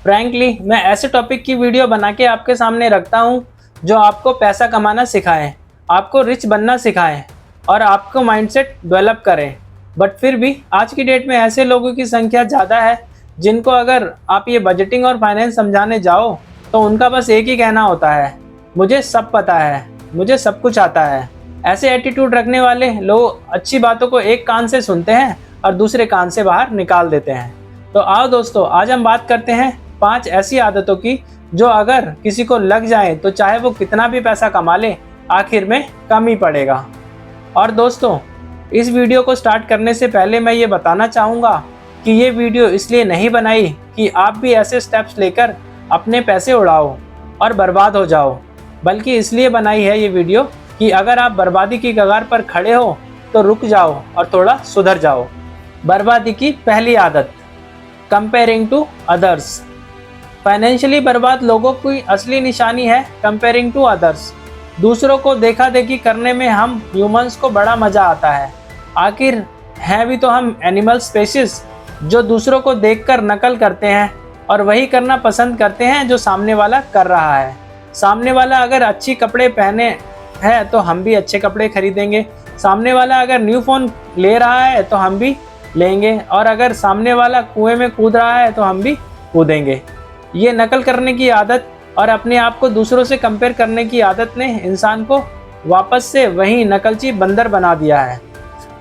Frankly मैं ऐसे topic की वीडियो बना के आपके सामने रखता हूँ जो आपको पैसा कमाना सिखाए, आपको रिच बनना सिखाए और आपको माइंडसेट डेवलप करें। बट फिर भी आज की डेट में ऐसे लोगों की संख्या ज़्यादा है जिनको अगर आप ये बजटिंग और फाइनेंस समझाने जाओ तो उनका बस एक ही कहना होता है, मुझे सब पता है, मुझे सब कुछ आता है। ऐसे एटीट्यूड रखने वाले लोग अच्छी बातों को एक कान से सुनते हैं और दूसरे कान से बाहर निकाल देते हैं। तो आओ दोस्तों, आज हम बात करते हैं 5 ऐसी आदतों की जो अगर किसी को लग जाए तो चाहे वो कितना भी पैसा कमा ले, आखिर में कम ही पड़ेगा। और दोस्तों, इस वीडियो को स्टार्ट करने से पहले मैं ये बताना चाहूँगा कि ये वीडियो इसलिए नहीं बनाई कि आप भी ऐसे स्टेप्स लेकर अपने पैसे उड़ाओ और बर्बाद हो जाओ, बल्कि इसलिए बनाई है ये वीडियो कि अगर आप बर्बादी की कगार पर खड़े हो तो रुक जाओ और थोड़ा सुधर जाओ। बर्बादी की पहली आदत, कंपेयरिंग टू अदर्स। फाइनेंशियली बर्बाद लोगों की असली निशानी है कंपेयरिंग टू अदर्स। दूसरों को देखा देखी करने में हम ह्यूमंस को बड़ा मज़ा आता है। आखिर हैं भी तो हम एनिमल स्पेशीज जो दूसरों को देखकर नकल करते हैं और वही करना पसंद करते हैं जो सामने वाला कर रहा है। सामने वाला अगर अच्छी कपड़े पहने है तो हम भी अच्छे कपड़े खरीदेंगे। सामने वाला अगर न्यू फ़ोन ले रहा है तो हम भी लेंगे, और अगर सामने वाला कुएं में कूद रहा है तो हम भी कूदेंगे। ये नकल करने की आदत और अपने आप को दूसरों से कंपेयर करने की आदत ने इंसान को वापस से वही नकलची बंदर बना दिया है।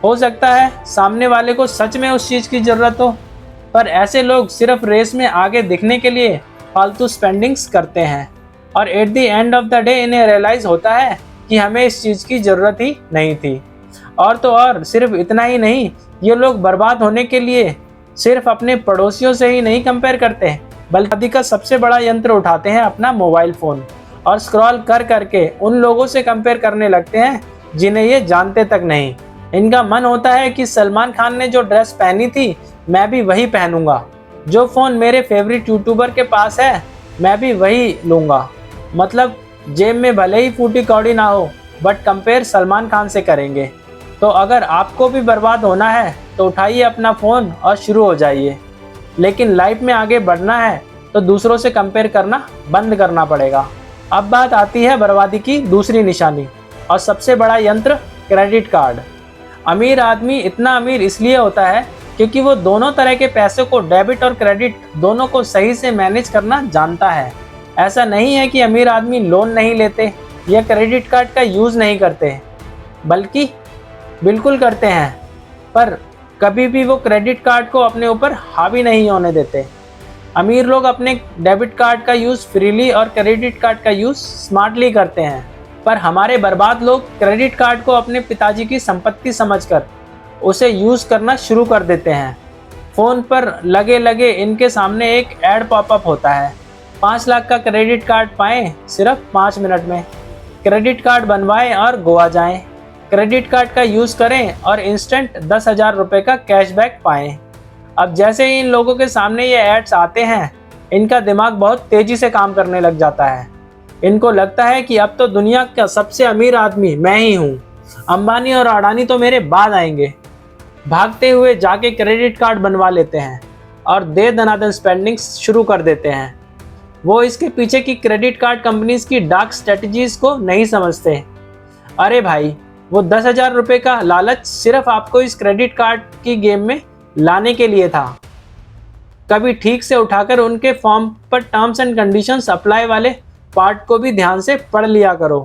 हो सकता है सामने वाले को सच में उस चीज़ की ज़रूरत हो, पर ऐसे लोग सिर्फ रेस में आगे दिखने के लिए फालतू स्पेंडिंग्स करते हैं और at the end of the day इन्हें रियलाइज़ होता है कि हमें इस चीज़ की ज़रूरत ही नहीं थी। और तो और सिर्फ इतना ही नहीं, ये लोग बर्बाद होने के लिए सिर्फ अपने पड़ोसियों से ही नहीं कंपेयर करते, बल्कि का सबसे बड़ा यंत्र उठाते हैं अपना मोबाइल फ़ोन और स्क्रॉल कर करके उन लोगों से कंपेयर करने लगते हैं जिन्हें ये जानते तक नहीं। इनका मन होता है कि सलमान खान ने जो ड्रेस पहनी थी मैं भी वही पहनूंगा, जो फ़ोन मेरे फेवरेट यूट्यूबर के पास है मैं भी वही लूँगा। मतलब जेब में भले ही फूटी कौड़ी ना हो, बट कंपेयर सलमान खान से करेंगे। तो अगर आपको भी बर्बाद होना है तो उठाइए अपना फ़ोन और शुरू हो जाइए। लेकिन लाइफ में आगे बढ़ना है तो दूसरों से कंपेयर करना बंद करना पड़ेगा। अब बात आती है बर्बादी की दूसरी निशानी और सबसे बड़ा यंत्र, क्रेडिट कार्ड। अमीर आदमी इतना अमीर इसलिए होता है क्योंकि वो दोनों तरह के पैसे को, डेबिट और क्रेडिट दोनों को सही से मैनेज करना जानता है। ऐसा नहीं है कि अमीर आदमी लोन नहीं लेते या क्रेडिट कार्ड का यूज़ नहीं करते, बल्कि बिल्कुल करते हैं, पर कभी भी वो क्रेडिट कार्ड को अपने ऊपर हावी नहीं होने देते। अमीर लोग अपने डेबिट कार्ड का यूज़ फ्रीली और क्रेडिट कार्ड का यूज़ स्मार्टली करते हैं, पर हमारे बर्बाद लोग क्रेडिट कार्ड को अपने पिताजी की संपत्ति समझकर उसे यूज़ करना शुरू कर देते हैं। फ़ोन पर लगे लगे इनके सामने एक ऐड पॉपअप होता है, 5 लाख का क्रेडिट कार्ड पाएँ सिर्फ 5 मिनट में, क्रेडिट कार्ड बनवाएं और गोवा जाएं, क्रेडिट कार्ड का यूज़ करें और इंस्टेंट 10,000 रुपये का कैशबैक पाएं। अब जैसे ही इन लोगों के सामने ये एड्स आते हैं, इनका दिमाग बहुत तेज़ी से काम करने लग जाता है। इनको लगता है कि अब तो दुनिया का सबसे अमीर आदमी मैं ही हूँ, अंबानी और अडानी तो मेरे बाद आएंगे। भागते हुए जाके क्रेडिट कार्ड बनवा लेते हैं और दे दनादन स्पेंडिंग्स शुरू कर देते हैं। वो इसके पीछे की क्रेडिट कार्ड कंपनीज की डार्क स्ट्रेटजीज को नहीं समझते। अरे भाई, वो 10,000 रुपये का लालच सिर्फ आपको इस क्रेडिट कार्ड की गेम में लाने के लिए था। कभी ठीक से उठाकर उनके फॉर्म पर टर्म्स एंड कंडीशंस अप्लाई वाले पार्ट को भी ध्यान से पढ़ लिया करो।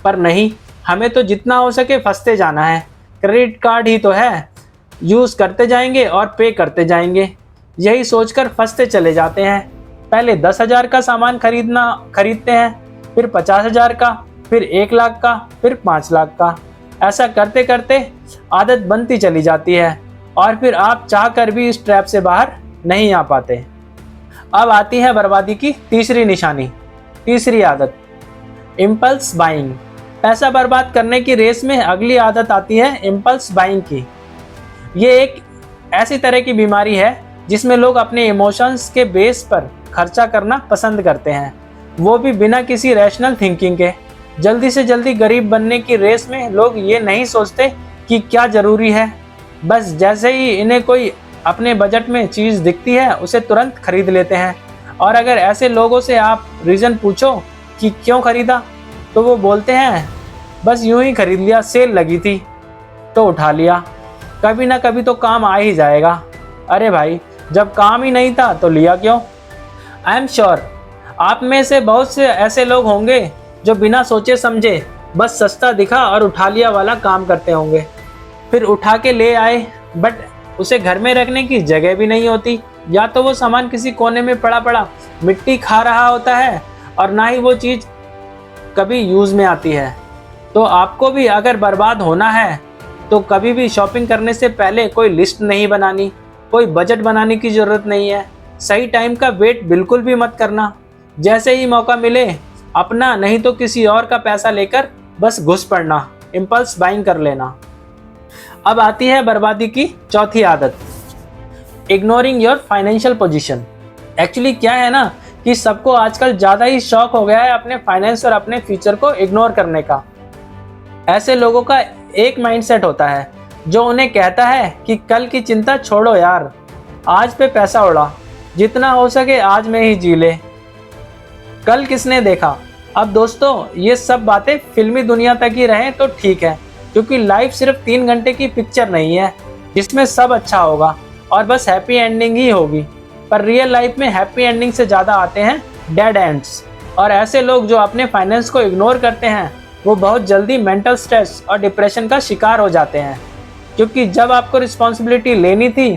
पर नहीं, हमें तो जितना हो सके फंसते जाना है। क्रेडिट कार्ड ही तो है, यूज़ करते जाएंगे और पे करते जाएंगे, यही सोचकर फंसते चले जाते हैं। पहले 10,000 का सामान खरीदते हैं, फिर 50,000 का, फिर 1 लाख का, फिर 5 लाख का। ऐसा करते करते आदत बनती चली जाती है और फिर आप चाह कर भी इस ट्रैप से बाहर नहीं आ पाते। अब आती है बर्बादी की तीसरी निशानी, तीसरी आदत, इम्पल्स बाइंग। पैसा बर्बाद करने की रेस में अगली आदत आती है इम्पल्स बाइंग की। ये एक ऐसी तरह की बीमारी है जिसमें लोग अपने इमोशंस के बेस पर खर्चा करना पसंद करते हैं, वो भी बिना किसी रैशनल थिंकिंग के। जल्दी से जल्दी गरीब बनने की रेस में लोग ये नहीं सोचते कि क्या ज़रूरी है, बस जैसे ही इन्हें कोई अपने बजट में चीज़ दिखती है उसे तुरंत खरीद लेते हैं और अगर ऐसे लोगों से आप रीज़न पूछो कि क्यों खरीदा, तो वो बोलते हैं बस यूं ही खरीद लिया, सेल लगी थी तो उठा लिया, कभी ना कभी तो काम आ ही जाएगा। अरे भाई, जब काम ही नहीं था तो लिया क्यों? आई एम श्योर आप में से बहुत से ऐसे लोग होंगे जो बिना सोचे समझे बस सस्ता दिखा और उठा लिया वाला काम करते होंगे। फिर उठा के ले आए, बट उसे घर में रखने की जगह भी नहीं होती, या तो वो सामान किसी कोने में पड़ा पड़ा मिट्टी खा रहा होता है और ना ही वो चीज़ कभी यूज़ में आती है। तो आपको भी अगर बर्बाद होना है तो कभी भी शॉपिंग करने से पहले कोई लिस्ट नहीं बनानी, कोई बजट बनाने की ज़रूरत नहीं है। सही टाइम का वेट बिल्कुल भी मत करना। जैसे ही मौका मिले अपना नहीं तो किसी और का पैसा लेकर बस घुस पड़ना, इम्पल्स बाइंग कर लेना। अब आती है बर्बादी की चौथी आदत, ignoring your financial position. Actually क्या है ना कि सबको आजकल ज़्यादा ही शौक हो गया है अपने फाइनेंस और अपने फ्यूचर को इग्नोर करने का। ऐसे लोगों का एक माइंडसेट होता है जो उन्हें कहता है कि कल की चिंता छोड़ो यार, आज पे पैसा उड़ा, जितना हो सके आज में ही जी ले, कल किसने देखा। अब दोस्तों, ये सब बातें फिल्मी दुनिया तक ही रहें तो ठीक है, क्योंकि लाइफ सिर्फ 3 घंटे की पिक्चर नहीं है जिसमें सब अच्छा होगा और बस हैप्पी एंडिंग ही होगी। पर रियल लाइफ में हैप्पी एंडिंग से ज़्यादा आते हैं डेड एंड्स। और ऐसे लोग जो अपने फाइनेंस को इग्नोर करते हैं वो बहुत जल्दी मेंटल स्ट्रेस और डिप्रेशन का शिकार हो जाते हैं, क्योंकि जब आपको रिस्पॉन्सिबिलिटी लेनी थी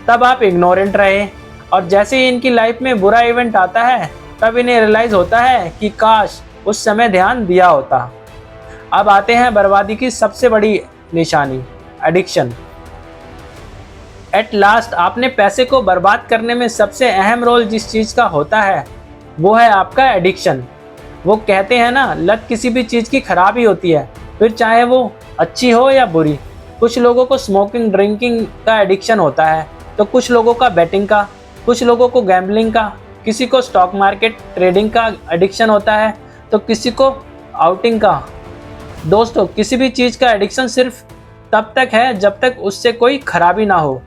तब आप इग्नोरेंट रहे, और जैसे ही इनकी लाइफ में बुरा इवेंट आता है तब इन्हें रियलाइज़ होता है कि काश उस समय ध्यान दिया होता। अब आते हैं बर्बादी की सबसे बड़ी निशानी, एडिक्शन। एट लास्ट आपने पैसे को बर्बाद करने में सबसे अहम रोल जिस चीज़ का होता है वो है आपका एडिक्शन। वो कहते हैं ना, लत किसी भी चीज़ की खराबी होती है, फिर चाहे वो अच्छी हो या बुरी। कुछ लोगों को स्मोकिंग ड्रिंकिंग का एडिक्शन होता है, तो कुछ लोगों का बैटिंग का, कुछ लोगों को गैम्बलिंग का, किसी को स्टॉक मार्केट ट्रेडिंग का एडिक्शन होता है, तो किसी को आउटिंग का। दोस्तों, किसी भी चीज़ का एडिक्शन सिर्फ तब तक है जब तक उससे कोई खराबी ना हो।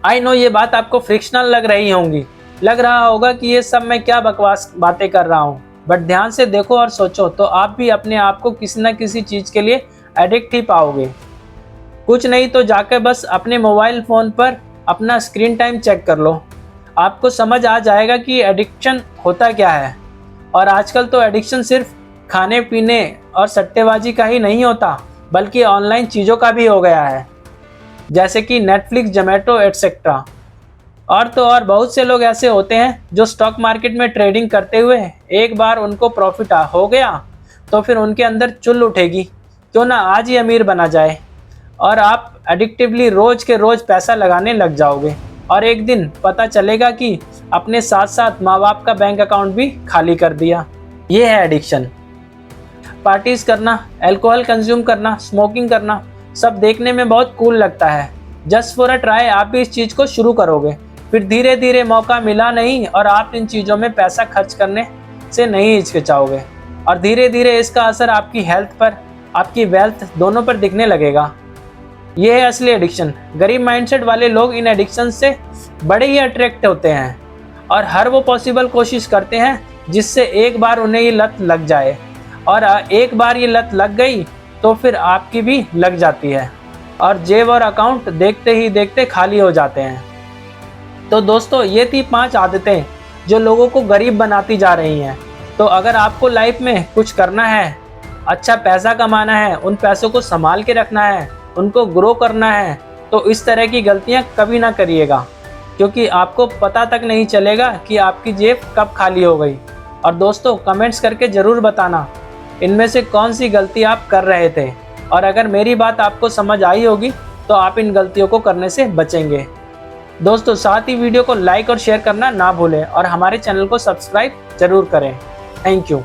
आई नो ये बात आपको फ्रिक्शनल लग रही होंगी, लग रहा होगा कि ये सब मैं क्या बकवास बातें कर रहा हूँ, बट ध्यान से देखो और सोचो तो आप भी अपने आप को किसी न किसी चीज़ के लिए एडिक्ट ही पाओगे। कुछ नहीं तो जाकर बस अपने मोबाइल फ़ोन पर अपना स्क्रीन टाइम चेक कर लो, आपको समझ आ जाएगा कि एडिक्शन होता क्या है। और आजकल तो एडिक्शन सिर्फ खाने पीने और सट्टेबाजी का ही नहीं होता, बल्कि ऑनलाइन चीज़ों का भी हो गया है, जैसे कि नेटफ्लिक्स, जोमेटो एटसेट्रा। और तो और बहुत से लोग ऐसे होते हैं जो स्टॉक मार्केट में ट्रेडिंग करते हुए एक बार उनको प्रॉफिट हो गया तो फिर उनके अंदर चुल उठेगी, क्यों ना आज ही अमीर बना जाए, और आप एडिक्टिवली रोज़ के रोज़ पैसा लगाने लग जाओगे और एक दिन पता चलेगा कि अपने साथ साथ माँ बाप का बैंक अकाउंट भी खाली कर दिया। ये है एडिक्शन। पार्टीज़ करना, अल्कोहल कंज्यूम करना, स्मोकिंग करना, सब देखने में बहुत कूल लगता है। जस्ट फॉर अ ट्राई आप भी इस चीज़ को शुरू करोगे, फिर धीरे धीरे मौका मिला नहीं और आप इन चीज़ों में पैसा खर्च करने से नहीं हिचकिचाओगे, और धीरे धीरे इसका असर आपकी हेल्थ पर, आपकी वेल्थ दोनों पर दिखने लगेगा। ये है असली एडिक्शन। गरीब माइंडसेट वाले लोग इन एडिक्शन से बड़े ही अट्रैक्ट होते हैं और हर वो पॉसिबल कोशिश करते हैं जिससे एक बार उन्हें ये लत लग जाए, और एक बार ये लत लग गई तो फिर आपकी भी लग जाती है और जेब और अकाउंट देखते ही देखते खाली हो जाते हैं। तो दोस्तों, ये थी 5 आदतें जो लोगों को गरीब बनाती जा रही हैं। तो अगर आपको लाइफ में कुछ करना है, अच्छा पैसा कमाना है, उन पैसों को संभाल के रखना है, उनको ग्रो करना है, तो इस तरह की गलतियां कभी ना करिएगा, क्योंकि आपको पता तक नहीं चलेगा कि आपकी जेब कब खाली हो गई। और दोस्तों, कमेंट्स करके ज़रूर बताना इनमें से कौन सी गलती आप कर रहे थे, और अगर मेरी बात आपको समझ आई होगी तो आप इन गलतियों को करने से बचेंगे। दोस्तों, साथ ही वीडियो को लाइक और शेयर करना ना भूलें और हमारे चैनल को सब्सक्राइब ज़रूर करें। Thank you.